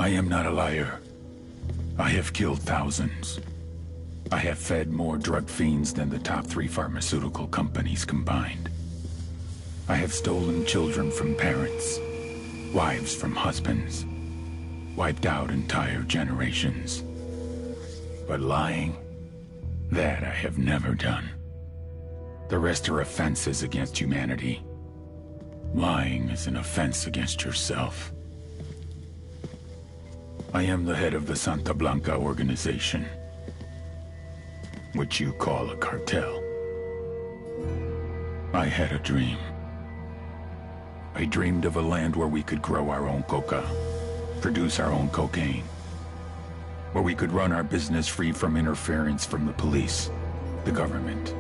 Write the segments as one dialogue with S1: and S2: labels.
S1: I am not a liar. I have killed thousands. I have fed more drug fiends than the top 3 pharmaceutical companies combined. I have stolen children from parents, wives from husbands, wiped out entire generations. But lying, that I have never done. The rest are offenses against humanity. Lying is an offense against yourself. I am the head of the Santa Blanca organization, which you call a cartel. I had a dream. I dreamed of a land where we could grow our own coca, produce our own cocaine, where we could run our business free from interference from the police, the government,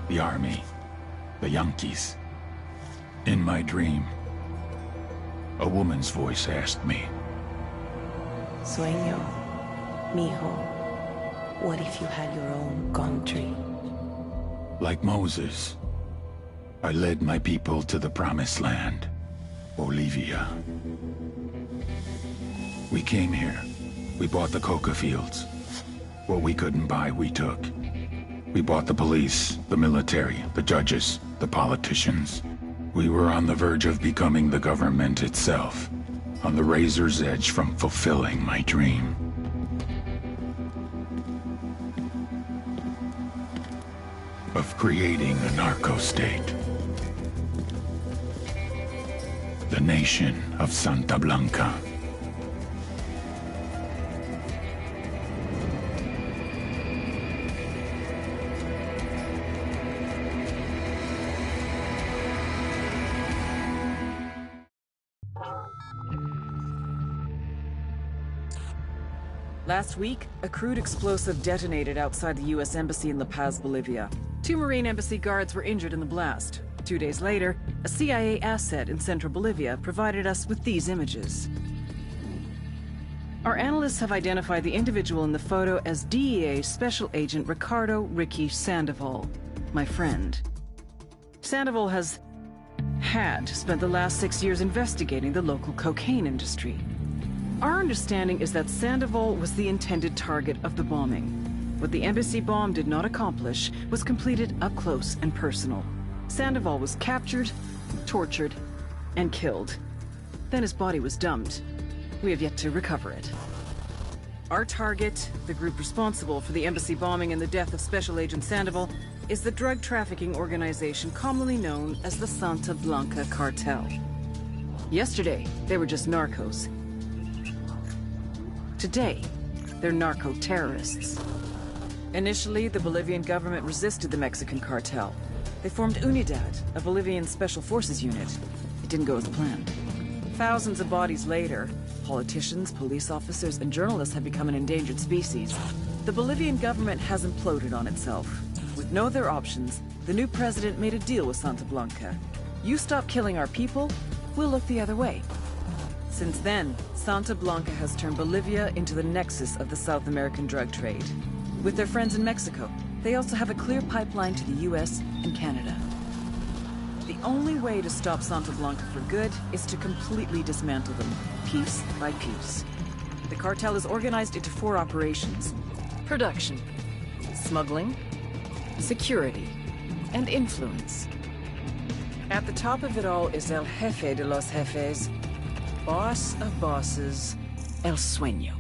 S1: the army, the Yankees. In my dream, a woman's voice asked me,
S2: Sueño, mijo, what if you had your own country?
S1: Like Moses, I led my people to the promised land, Bolivia. We came here. We bought the coca fields. What we couldn't buy, we took. We bought the police, the military, the judges, the politicians. We were on the verge of becoming the government itself, on the razor's edge from fulfilling my dream. Of creating a narco-state. The nation of Santa Blanca.
S3: Last week, a crude explosive detonated outside the U.S. Embassy in La Paz, Bolivia. 2 Marine Embassy guards were injured in the blast. 2 days later, a CIA asset in central Bolivia provided us with these images. Our analysts have identified the individual in the photo as DEA Special Agent Ricardo Ricky Sandoval, my friend. Sandoval had spent the last 6 years investigating the local cocaine industry. Our understanding is that Sandoval was the intended target of the bombing. What the embassy bomb did not accomplish was completed up close and personal. Sandoval was captured, tortured, and killed. Then his body was dumped. We have yet to recover it. Our target, the group responsible for the embassy bombing and the death of Special Agent Sandoval, is the drug trafficking organization commonly known as the Santa Blanca Cartel. Yesterday, they were just narcos. Today, they're narco-terrorists. Initially, the Bolivian government resisted the Mexican cartel. They formed UNIDAD, a Bolivian special forces unit. It didn't go as planned. Thousands of bodies later, politicians, police officers, and journalists have become an endangered species. The Bolivian government has imploded on itself. With no other options, the new president made a deal with Santa Blanca. You stop killing our people, we'll look the other way. Since then, Santa Blanca has turned Bolivia into the nexus of the South American drug trade. With their friends in Mexico, they also have a clear pipeline to the US and Canada. The only way to stop Santa Blanca for good is to completely dismantle them, piece by piece. The cartel is organized into 4 operations: production, smuggling, security, and influence. At the top of it all is El Jefe de los Jefes, boss of bosses, El Sueño.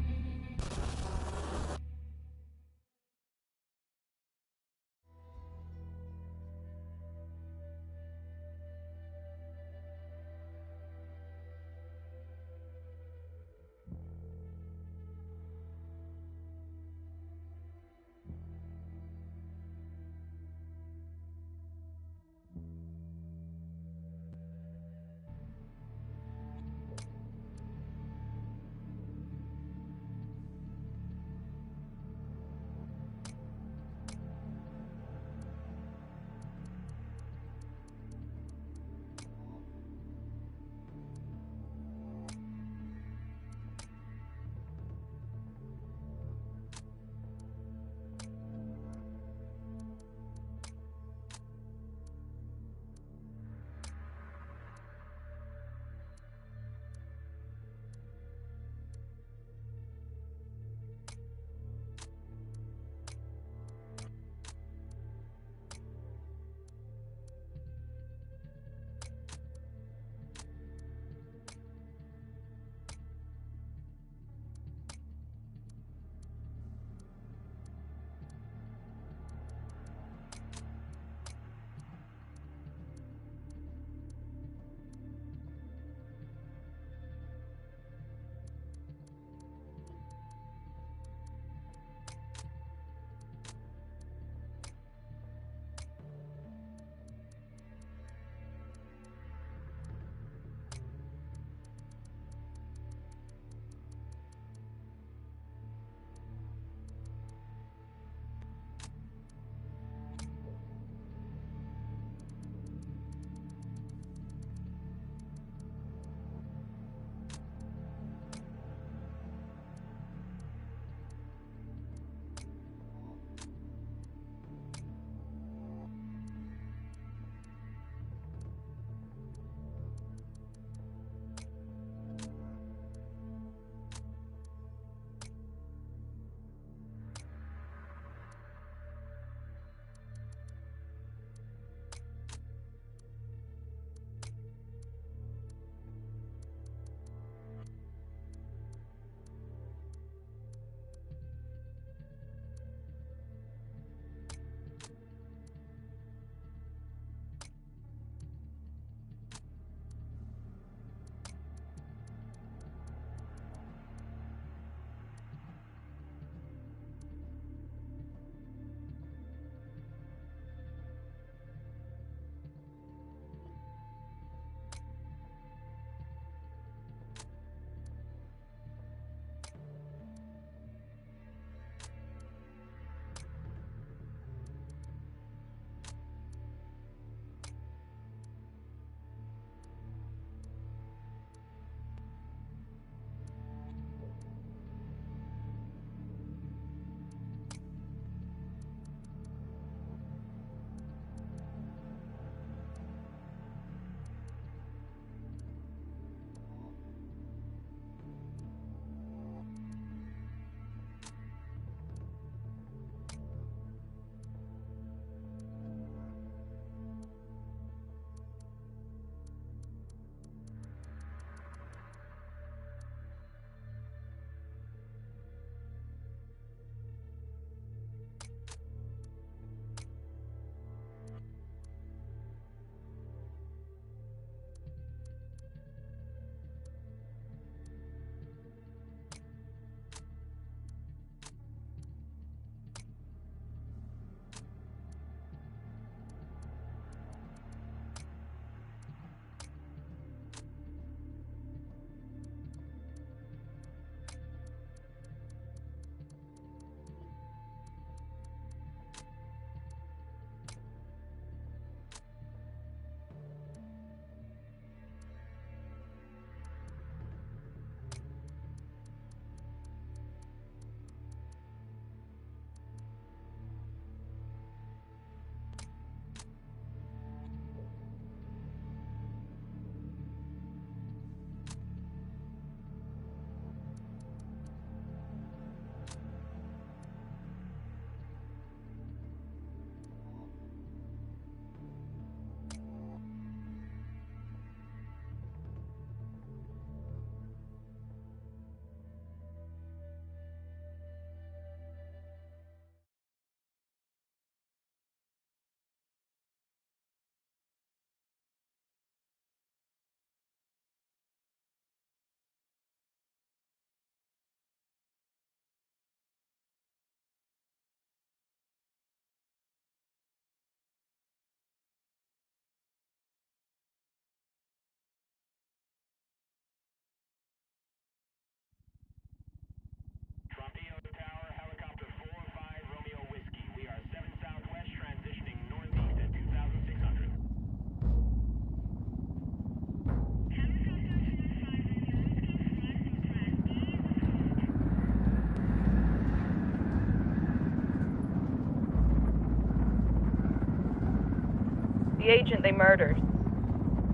S4: The agent they murdered.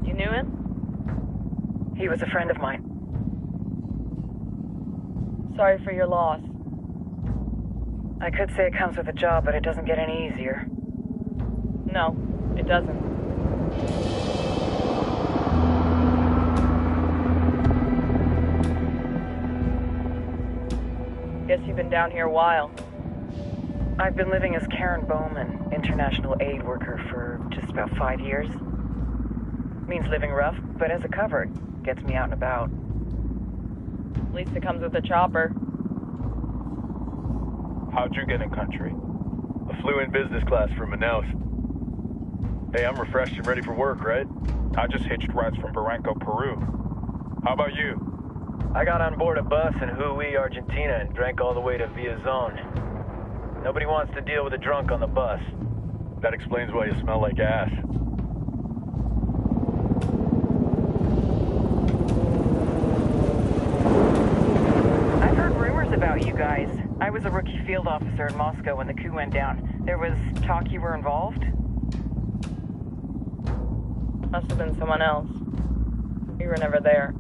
S4: You knew him?
S3: He was a friend of mine.
S4: Sorry for your loss.
S3: I could say it comes with a job, but it doesn't get any easier.
S4: No, it doesn't. Guess you've been down here a while.
S3: I've been living as Karen Bowman, international aid worker, for just about 5 years. Means living rough, but as a cover, gets me out and about.
S4: At least it comes with a chopper.
S5: How'd you get in country? I flew in business class from Manaus. Hey, I'm refreshed and ready for work, right? I just hitched rides from Barranco, Peru. How about you?
S6: I got on board a bus in Hui, Argentina, and drank all the way to Villazon. Nobody wants to deal with a drunk on the bus.
S5: That explains why you smell like ass.
S3: I've heard rumors about you guys. I was a rookie field officer in Moscow when the coup went down. There was talk you were involved?
S4: Must have been someone else. We were never there.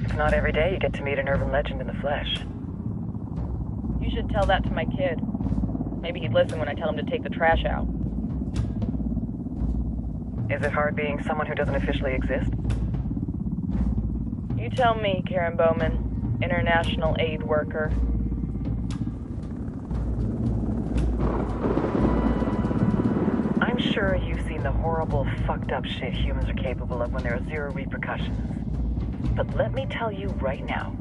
S3: It's not every day you get to meet an urban legend in the flesh.
S4: You should tell that to my kid. Maybe he'd listen when I tell him to take the trash out.
S3: Is it hard being someone who doesn't officially exist?
S4: You tell me, Karen Bowman, international aid worker.
S3: I'm sure you've seen the horrible, fucked up shit humans are capable of when there are zero repercussions. But let me tell you right now,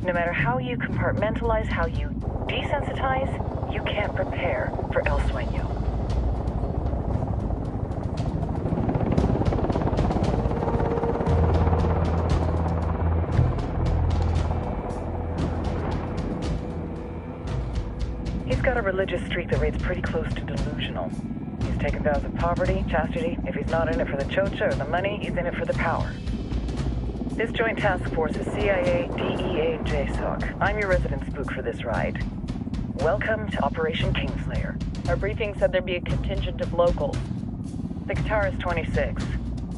S3: no matter how you compartmentalize, how you desensitize, you can't prepare for El Sueño. He's got a religious streak that rates pretty close to delusional. He's taken vows of poverty, chastity. If he's not in it for the chocha or the money, he's in it for the power. This joint task force is CIA, DEA, and JSOC. I'm your resident spook for this ride. Welcome to Operation Kingslayer.
S4: Our briefing said there'd be a contingent of locals.
S3: The Guitarist 26.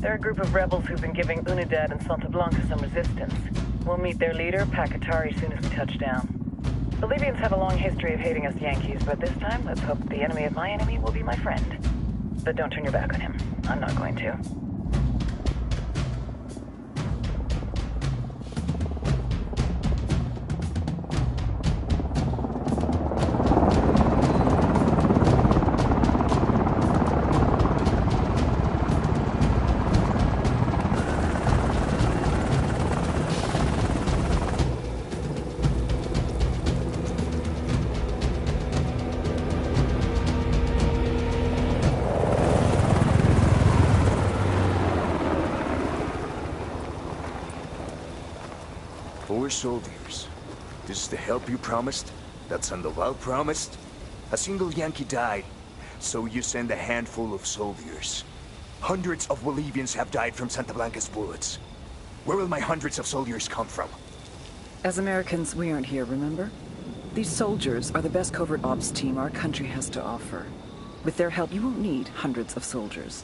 S3: They're a group of rebels who've been giving Unidad and Santa Blanca some resistance. We'll meet their leader, Pakatari, soon as we touch down. Bolivians have a long history of hating us Yankees, but this time, let's hope the enemy of my enemy will be my friend. But don't turn your back on him. I'm not going to.
S7: Soldiers. This is the help you promised? That Sandoval promised? A single Yankee died, so you send a handful of soldiers. Hundreds of Bolivians have died from Santa Blanca's bullets. Where will my hundreds of soldiers come from?
S3: As Americans, we aren't here, remember? These soldiers are the best covert ops team our country has to offer. With their help, you won't need hundreds of soldiers.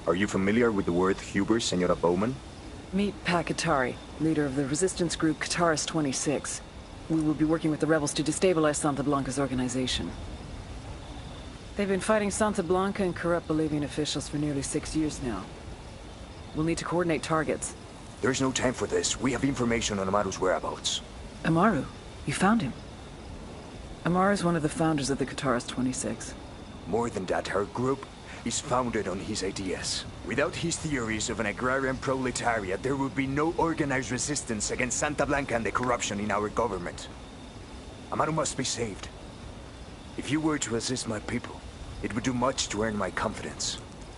S7: Are you familiar with the word Huber, Senora Bowman?
S3: Meet Pakatari, leader of the resistance group Guitarist 26. We will be working with the rebels to destabilize Santa Blanca's organization. They've been fighting Santa Blanca and corrupt Bolivian officials for nearly 6 years now. We'll need to coordinate targets.
S7: There's no time for this. We have information on Amaru's whereabouts.
S3: Amaru? You found him? Amaru's one of the founders of the Guitarist 26.
S7: More than that, her group is founded on his ideas. Without his theories of an agrarian proletariat, there would be no organized resistance against Santa Blanca and the corruption in our government. Amaru must be saved. If you were to assist my people, it would do much to earn my confidence.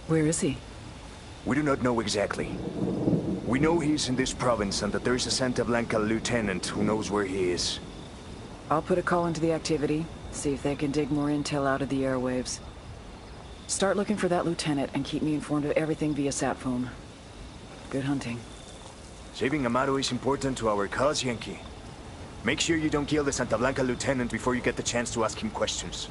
S3: Where is he?
S7: We do not know exactly. We know he's in this province and that there is a Santa Blanca lieutenant who knows where he is.
S3: I'll put a call into the activity, see if they can dig more intel out of the airwaves. Start looking for that lieutenant and keep me informed of everything via sat phone. Good hunting.
S7: Saving Amaru is important to our cause, Yankee. Make sure you don't kill the Santa Blanca lieutenant before you get the chance to ask him questions.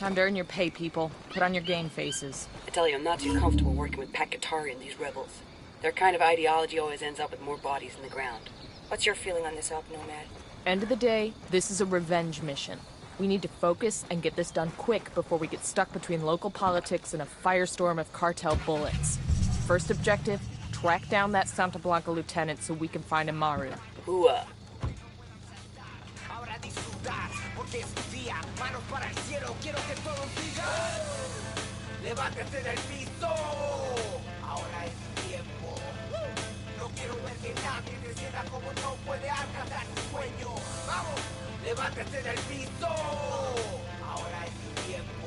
S8: Time to earn your pay, people. Put on your game faces.
S2: I tell you, I'm not too comfortable working with Pakatari and these rebels. Their kind of ideology always ends up with more bodies in the ground. What's your feeling on this, Nomad?
S8: End of the day, this is a revenge mission. We need to focus and get this done quick before we get stuck between local politics and a firestorm of cartel bullets. First objective, track down that Santa Blanca lieutenant so we can find Amaru.
S2: Hooah.
S9: Levántate del piso. Ahora es tu tiempo.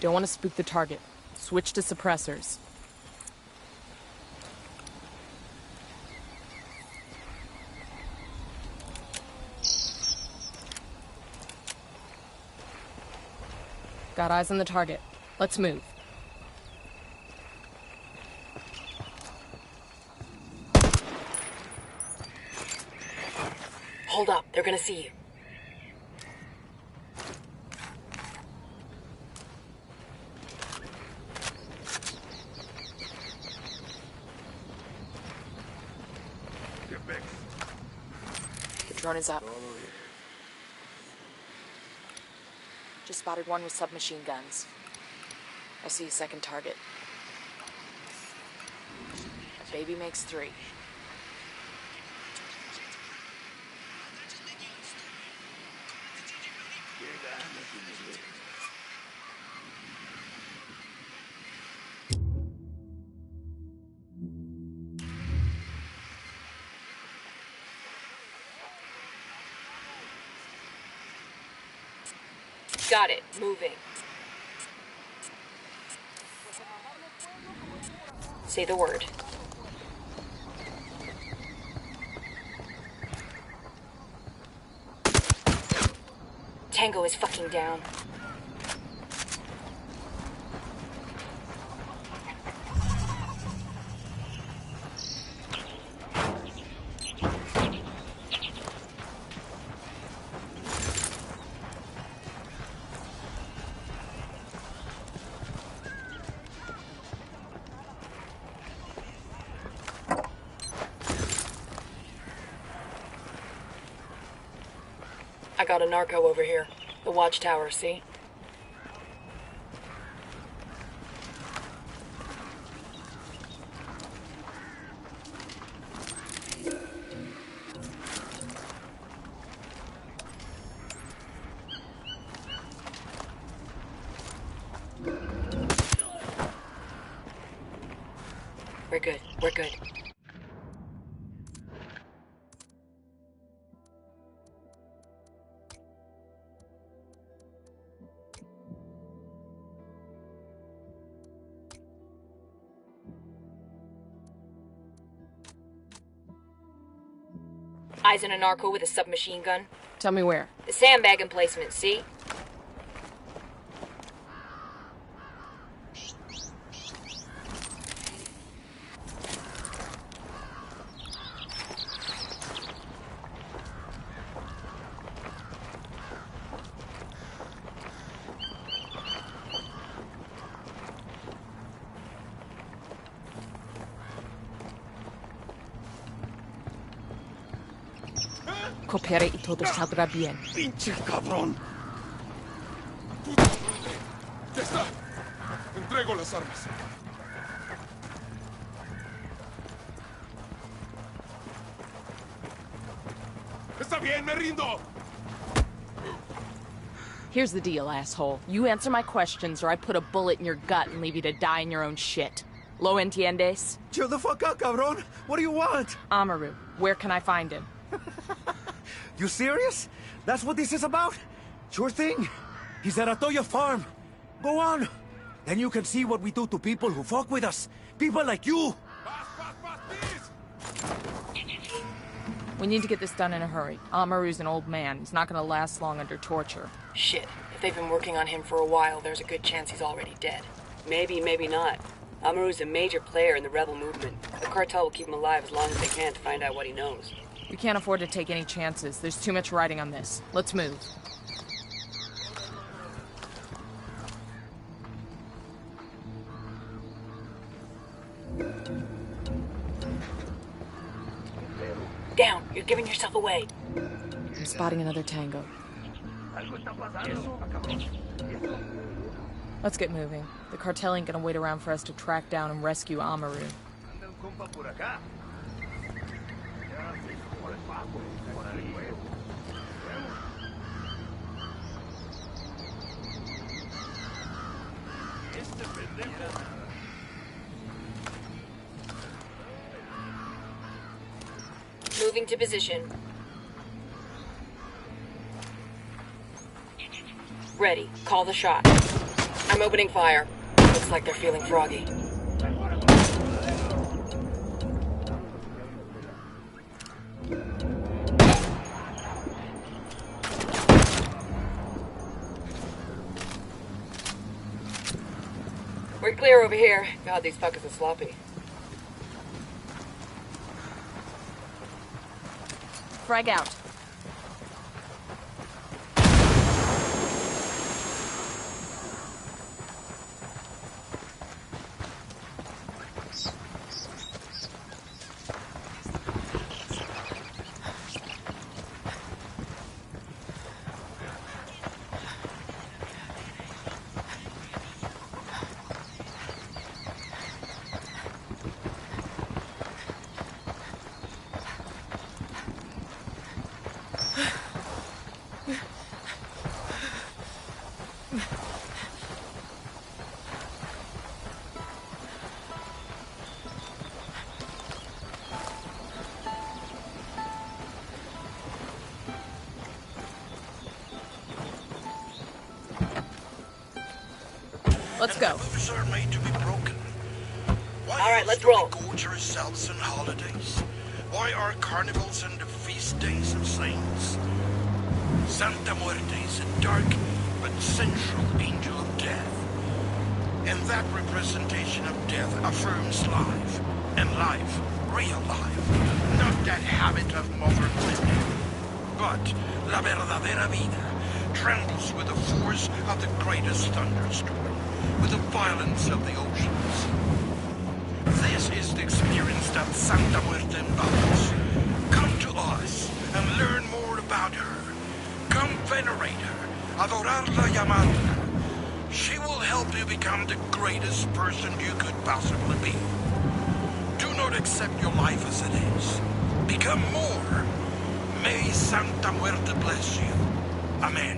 S8: Don't want to spook the target. Switch to suppressors. Got eyes on the target. Let's move.
S2: Hold up, they're gonna see you.
S8: The drone is up. Just spotted one with submachine guns. I see a second target. A baby makes 3.
S2: Got it. Moving. Say the word. Tango is fucking down. I got a narco over here. The watchtower, see? We're good. We're good. Eyes on a narco with a submachine gun.
S8: Tell me where.
S2: The sandbag emplacement, see?
S8: Coopere y todo saldrá bien.
S10: ¡Pinche cabrón! ¡Ya está! Entrego las armas. ¡Está bien, me rindo!
S8: Here's the deal, asshole. You answer my questions or I put a bullet in your gut and leave you to die in your own shit. ¿Lo entiendes?
S10: Chill the fuck out, cabrón! What do you want?
S8: Amaru, where can I find him?
S10: You serious? That's what this is about? Sure thing. He's at Atoya Farm. Go on. Then you can see what we do to people who fuck with us. People like you.
S8: We need to get this done in a hurry. Amaru's an old man. He's not gonna last long under torture.
S2: Shit. If they've been working on him for a while, there's a good chance he's already dead. Maybe, maybe not. Amaru's a major player in the rebel movement. The cartel will keep him alive as long as they can to find out what he knows.
S8: We can't afford to take any chances. There's too much riding on this. Let's move.
S2: Down! You're giving yourself away.
S8: I'm spotting another tango. Let's get moving. The cartel ain't gonna wait around for us to track down and rescue Amaru.
S2: Moving to position. Ready. Call the shot. I'm opening fire. Looks like they're feeling froggy. We're clear over here. God, these fuckers are sloppy.
S8: Frag out. Let's go.
S11: Moves are made to be broken. Why
S2: All right, let's
S11: do we
S2: roll.
S11: go to ourselves on holidays? Why are carnivals and the feast days of saints? Santa Muerte is a dark but central angel of death. And that representation of death affirms life. And life, real life. Not that habit of modern living. But la verdadera vida trembles with the force of the greatest thunderstorm, with the violence of the oceans. This is the experience that Santa Muerte embodies. Come to us and learn more about her. Come venerate her, adorarla y amarla. She will help you become the greatest person you could possibly be. Do not accept your life as it is. Become more. May Santa Muerte bless you. Amen.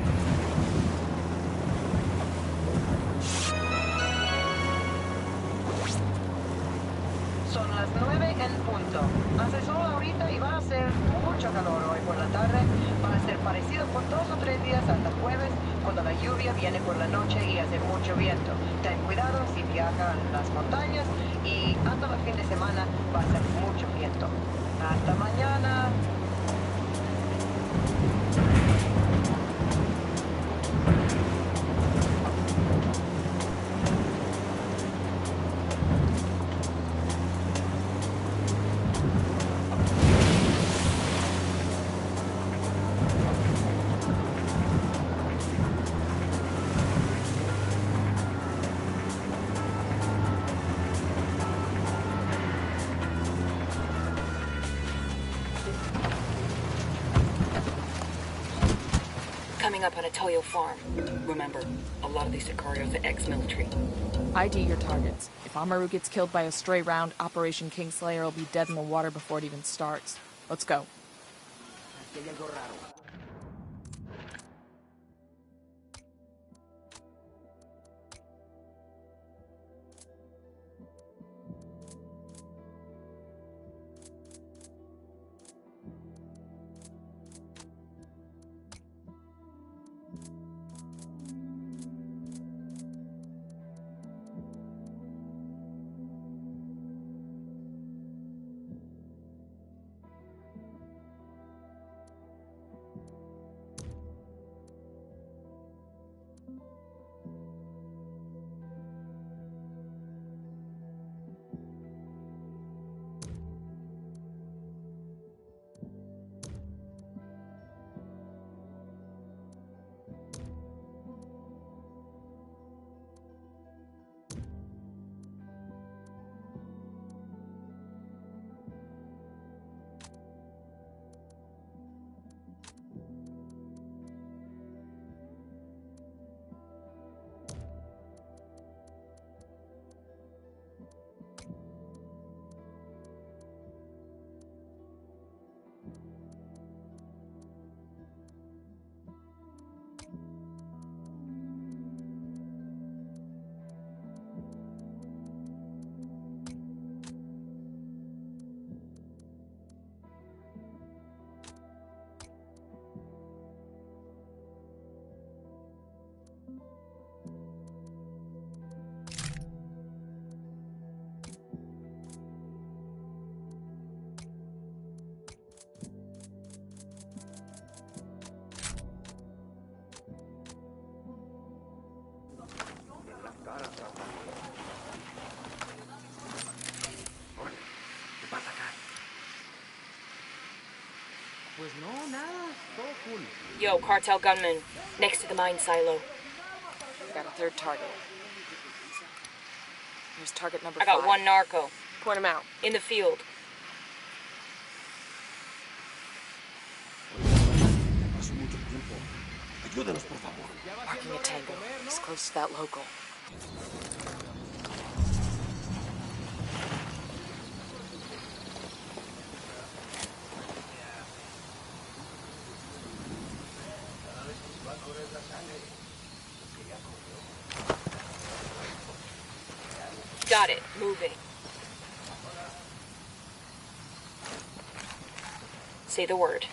S12: Son las 9 en punto. Hace sol ahorita y va a ser mucho calor hoy por la tarde. Va a ser parecido por 2 o 3 días hasta jueves, cuando la lluvia viene por la noche y hace mucho viento. Ten cuidado si viajan las montañas y hasta el fin de semana va a ser mucho viento. Hasta mañana.
S2: Coming up on a Toyo farm. Remember, a lot of these Sicarios are ex-military.
S8: ID your targets. If Amaru gets killed by a stray round, Operation Kingslayer will be dead in the water before it even starts. Let's go.
S2: Yo, cartel gunman. Next to the mine silo.
S8: Got a third target. Here's target number 5.
S2: I got one narco.
S8: Point him out.
S2: In the field.
S8: Marking a tango. He's close to that local.
S2: Got it. Moving. Say the word.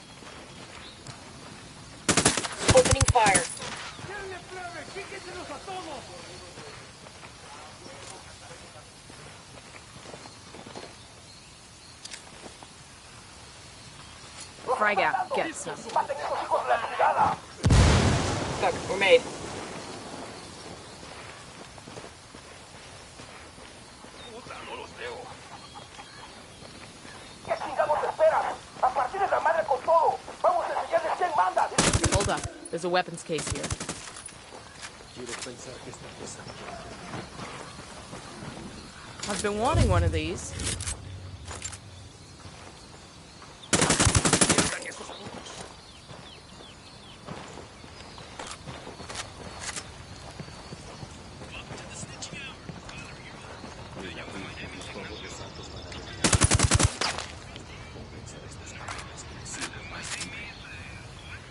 S2: Opening fire.
S8: Frag out. Get some.
S2: Fuck, we're made.
S8: Hold up. There's a weapons case here. I've been wanting one of these.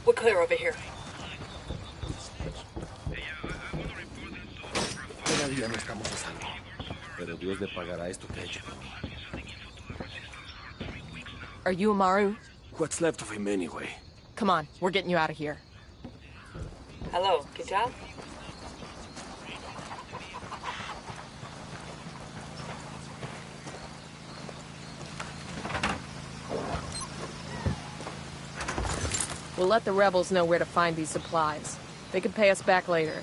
S2: We're clear over here.
S13: Todavía no estamos a salvo, pero Dios le pagará esto que ha hecho por mí.
S8: Are you Amaru?
S13: What's left of him anyway?
S8: Come on, we're getting you out of here.
S2: Hello, ¿qué tal?
S8: We'll let the rebels know where to find these supplies. They can pay us back later.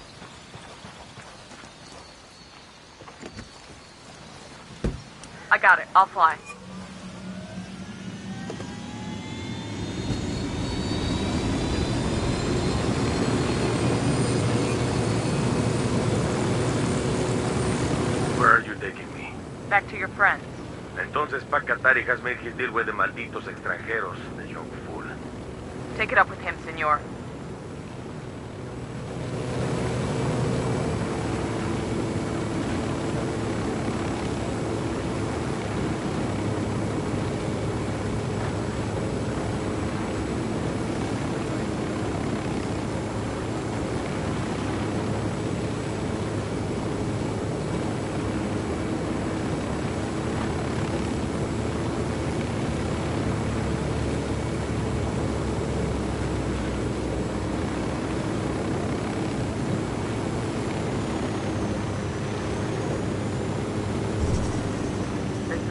S8: I got it. I'll fly.
S14: Where are you taking me?
S8: Back to your friends.
S14: Entonces, Pacatari has made his deal with the malditos extranjeros, the young fool.
S8: Take it up with him, senor.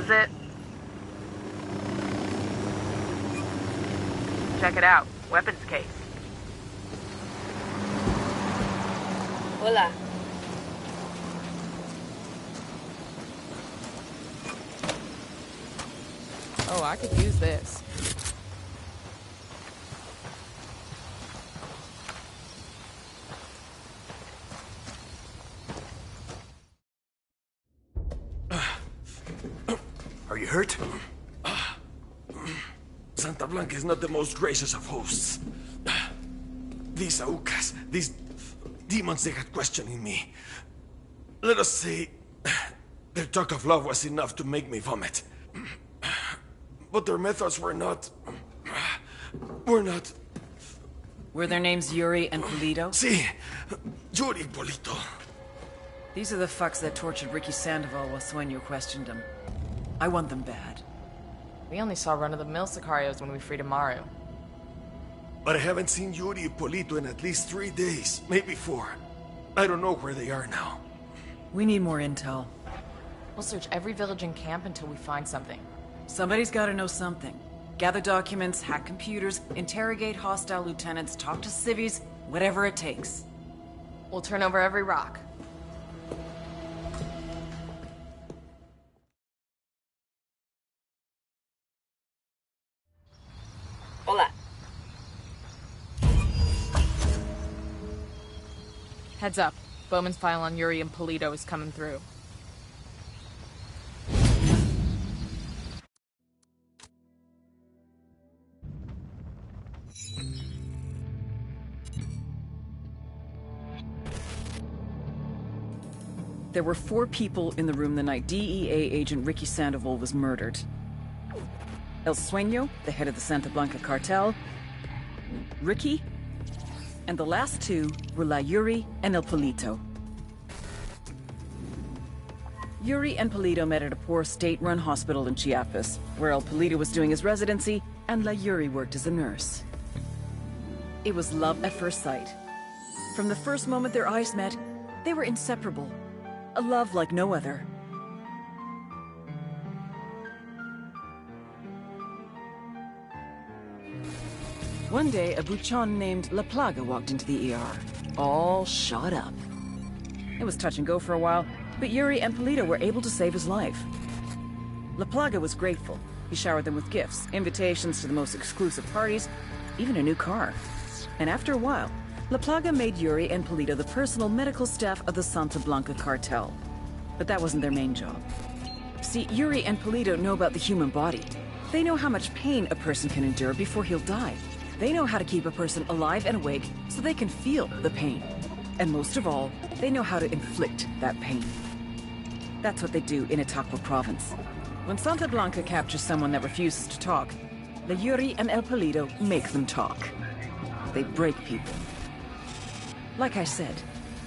S8: It. Check it out. Weapons case.
S2: Hola.
S8: Oh, I could use this.
S7: Are you hurt?
S13: Santa Blanca is not the most gracious of hosts. These Aucas, these demons they had questioning me. Let us say, their talk of love was enough to make me vomit. But their methods were not...
S3: Were their names Yuri and Polito?
S13: Si, Yuri Polito.
S3: These are the fucks that tortured Ricky Sandoval while Sueño questioned him. I want them bad.
S8: We only saw run-of-the-mill Sicarios when we freed Amaru.
S13: But I haven't seen Yuri and Polito in at least 3 days, maybe 4. I don't know where they are now.
S3: We need more intel.
S8: We'll search every village and camp until we find something.
S3: Somebody's gotta know something. Gather documents, hack computers, interrogate hostile lieutenants, talk to civvies, whatever it takes.
S8: We'll turn over every rock.
S2: Hola.
S8: Heads up. Bowman's file on Yuri and Polito is coming through.
S3: There were 4 people in the room the night DEA agent Ricky Sandoval was murdered. El Sueño, the head of the Santa Blanca cartel, Ricky, and the last 2 were La Yuri and El Polito. Yuri and Polito met at a poor state-run hospital in Chiapas, where El Polito was doing his residency and La Yuri worked as a nurse. It was love at first sight. From the first moment their eyes met, they were inseparable. A love like no other. One day, a buchon named La Plaga walked into the ER, all shot up. It was touch and go for a while, but Yuri and Polito were able to save his life. La Plaga was grateful. He showered them with gifts, invitations to the most exclusive parties, even a new car. And after a while, La Plaga made Yuri and Polito the personal medical staff of the Santa Blanca cartel. But that wasn't their main job. See, Yuri and Polito know about the human body. They know how much pain a person can endure before he'll die. They know how to keep a person alive and awake so they can feel the pain. And most of all, they know how to inflict that pain. That's what they do in Itaqua province. When Santa Blanca captures someone that refuses to talk, the Yuri and El Polito make them talk. They break people. Like I said,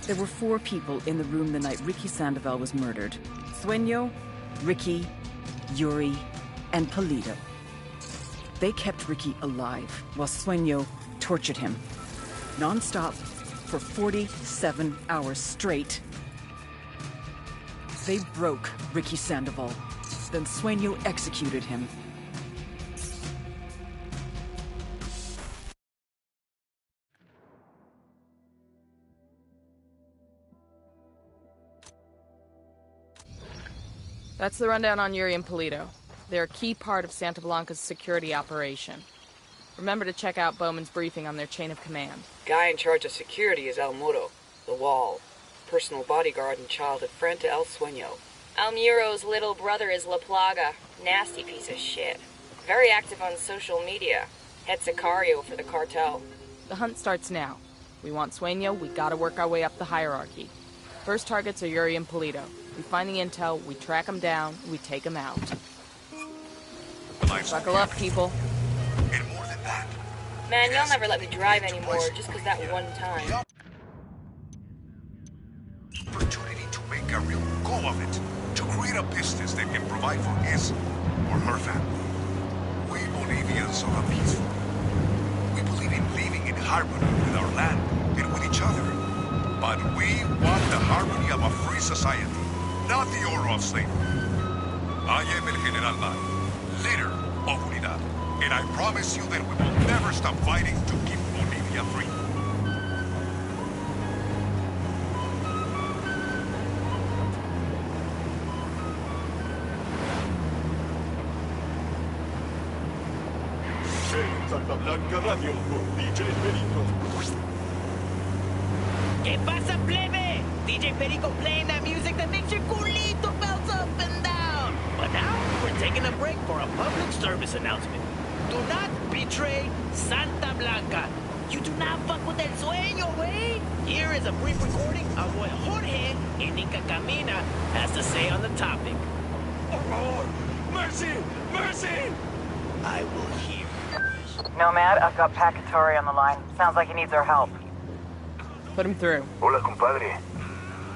S3: there were 4 people in the room the night Ricky Sandoval was murdered. Sueño, Ricky, Yuri, and Polito. They kept Ricky alive while Sueño tortured him. Non-stop for 47 hours straight. They broke Ricky Sandoval. Then Sueño executed him.
S8: That's the rundown on Yuri and Polito. They're a key part of Santa Blanca's security operation. Remember to check out Bowman's briefing on their chain of command.
S2: Guy in charge of security is El Muro, the Wall. Personal bodyguard and childhood friend to El Sueño.
S15: El Muro's little brother is La Plaga. Nasty piece of shit. Very active on social media. Head Sicario for the cartel.
S8: The hunt starts now. We want Sueño, we gotta work our way up the hierarchy. First targets are Yuri and Polito. We find the intel, we track them down, we take them out. Buckle up, people.
S11: And more than that.
S15: Man, y'all never let me drive anymore, just 'cause that one time.
S11: Opportunity to make a real go of it. To create a business that can provide for his or her family. We Bolivians are peaceful. We believe in living in harmony with our land and with each other. But we want the harmony of a free society, not the order of slavery. I am El General Lai, leader of Unidad, and I promise you that we will never stop fighting to keep Bolivia free.
S13: Santa Blanca Radio con DJ Perico.
S9: ¿Qué pasa, plebe? DJ Perico playing that music that makes your culito bounce up and down. But now, we're taking a break for a public service announcement. Do not betray Santa Blanca. You do not fuck with El Sueño, wey. Here is a brief recording of what Jorge in Inca Camina has to say on the topic.
S13: Oh, mercy! Mercy!
S9: I will hear.
S12: Nomad, I've got Pacatore on the line. Sounds like he needs our help.
S8: Put him through.
S7: Hola, compadre.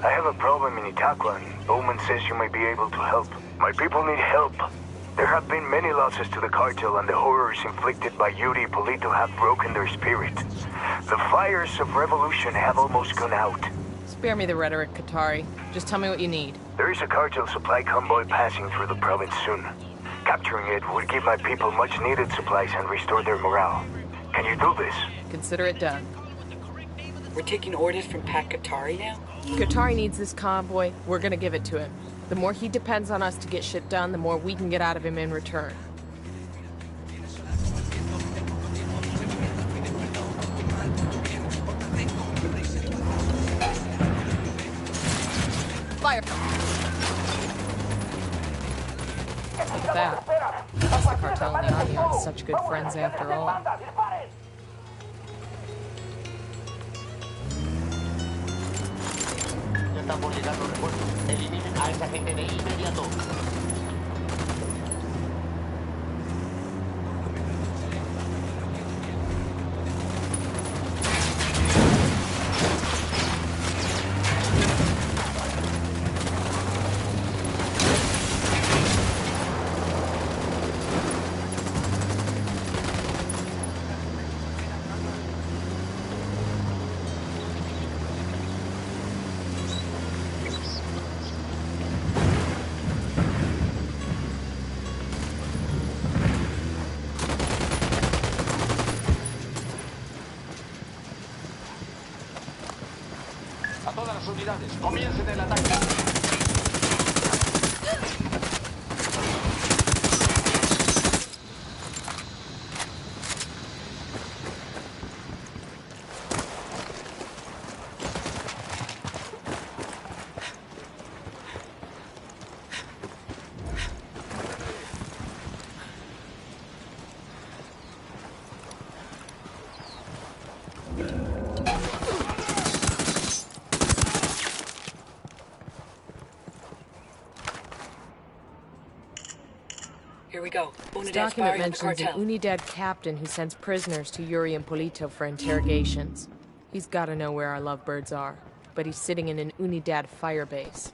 S7: I have a problem in Itaqua, and Bowman says you may be able to help. My people need help. There have been many losses to the cartel, and the horrors inflicted by Yuri Polito have broken their spirit. The fires of revolution have almost gone out.
S8: Spare me the rhetoric, Qatari. Just tell me what you need.
S7: There is a cartel supply convoy passing through the province soon. Capturing it would give my people much-needed supplies and restore their morale. Can you do this?
S8: Consider it done.
S2: We're taking orders from Pat Qatari now?
S8: Qatari needs this convoy. We're gonna give it to him. The more he depends on us to get shit done, the more we can get out of him in return. Fire! Look at that. Guess the cartel and the army aren't such good friends after all.
S9: Están por llegar los refuerzos. Eliminen a esa gente de inmediato.
S16: Todas las unidades, comiencen el ataque.
S2: Here we go.
S8: This document mentions an Unidad captain who sends prisoners to Yuri and Polito for interrogations. He's gotta know where our lovebirds are, but he's sitting in an Unidad firebase.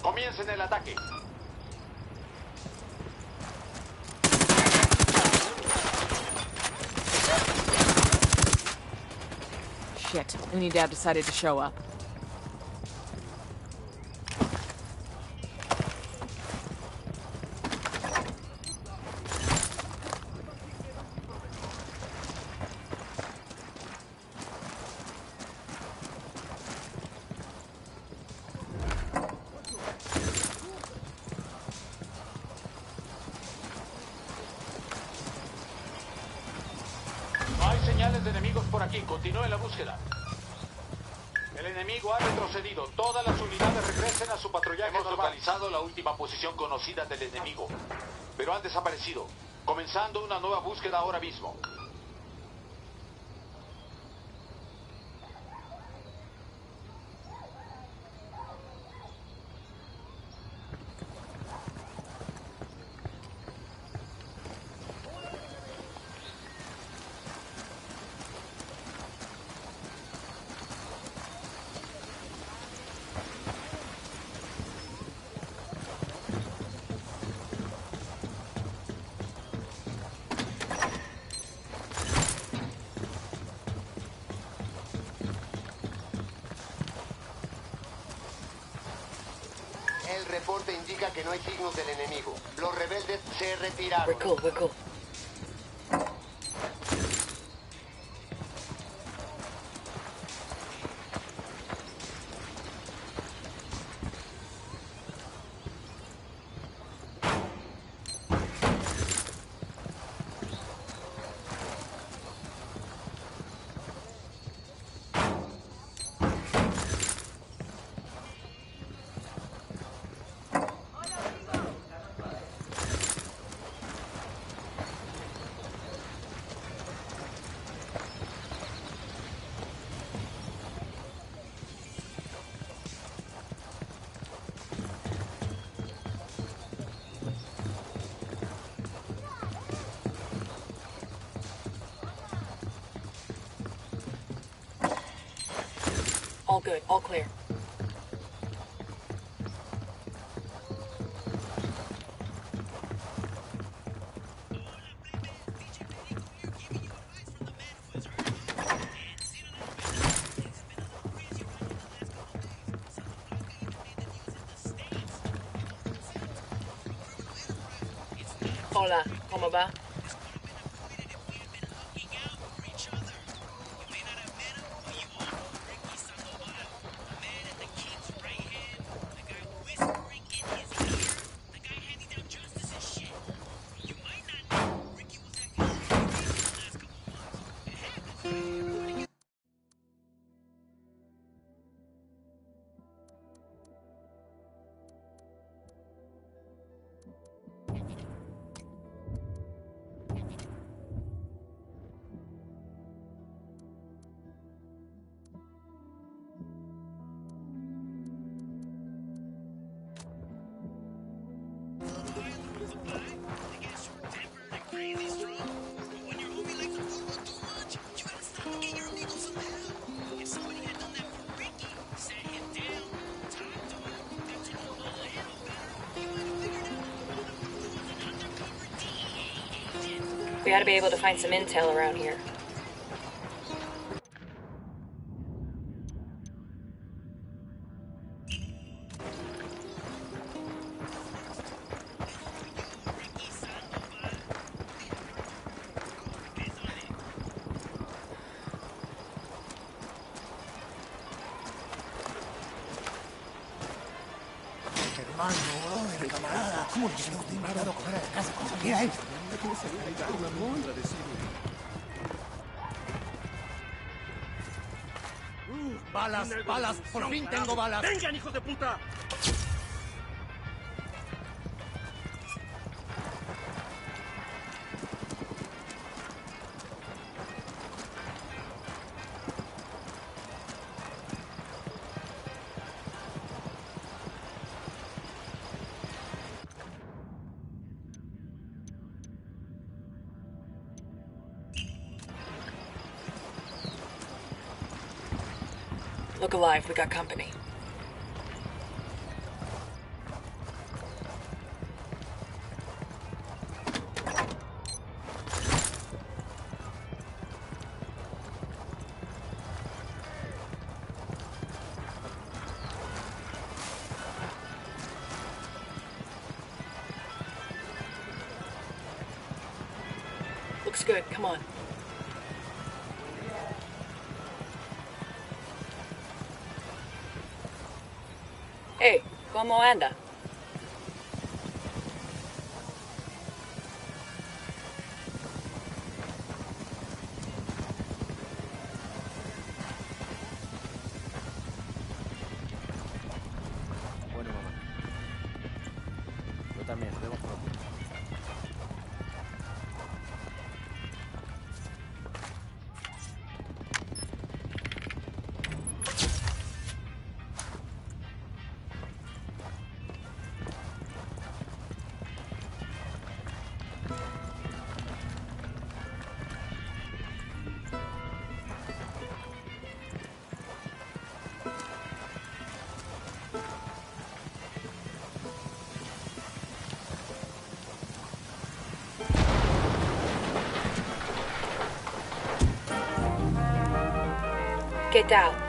S16: Comiencen el ataque.
S8: Shit, Unidad decided to show up.
S16: No hay señales de enemigos por aquí. Continúe la búsqueda. El enemigo ha retrocedido. Todas las unidades regresen a su patrullaje. Hemos localizado la última posición conocida del enemigo, pero han desaparecido. Comenzando una nueva búsqueda ahora mismo.
S17: El reporte indica que no hay signos del enemigo. Los rebeldes se retiraron.
S2: We're cool, we're cool. All good, all clear. Hola, ¿cómo va? We ought to be able to find some intel around here.
S10: Camarada, ¿cómo le hemos timado a comer a la casa cuando quiera él? ¡Balas, balas! ¡Por fin tengo balas!
S18: ¡Vengan, hijos de puta!
S2: Look alive, we got company. Looks good. Come on. Hey, ¿cómo anda?
S18: Bueno, mamá. Yo también, nos vemos pronto.
S2: ¿Qué tal?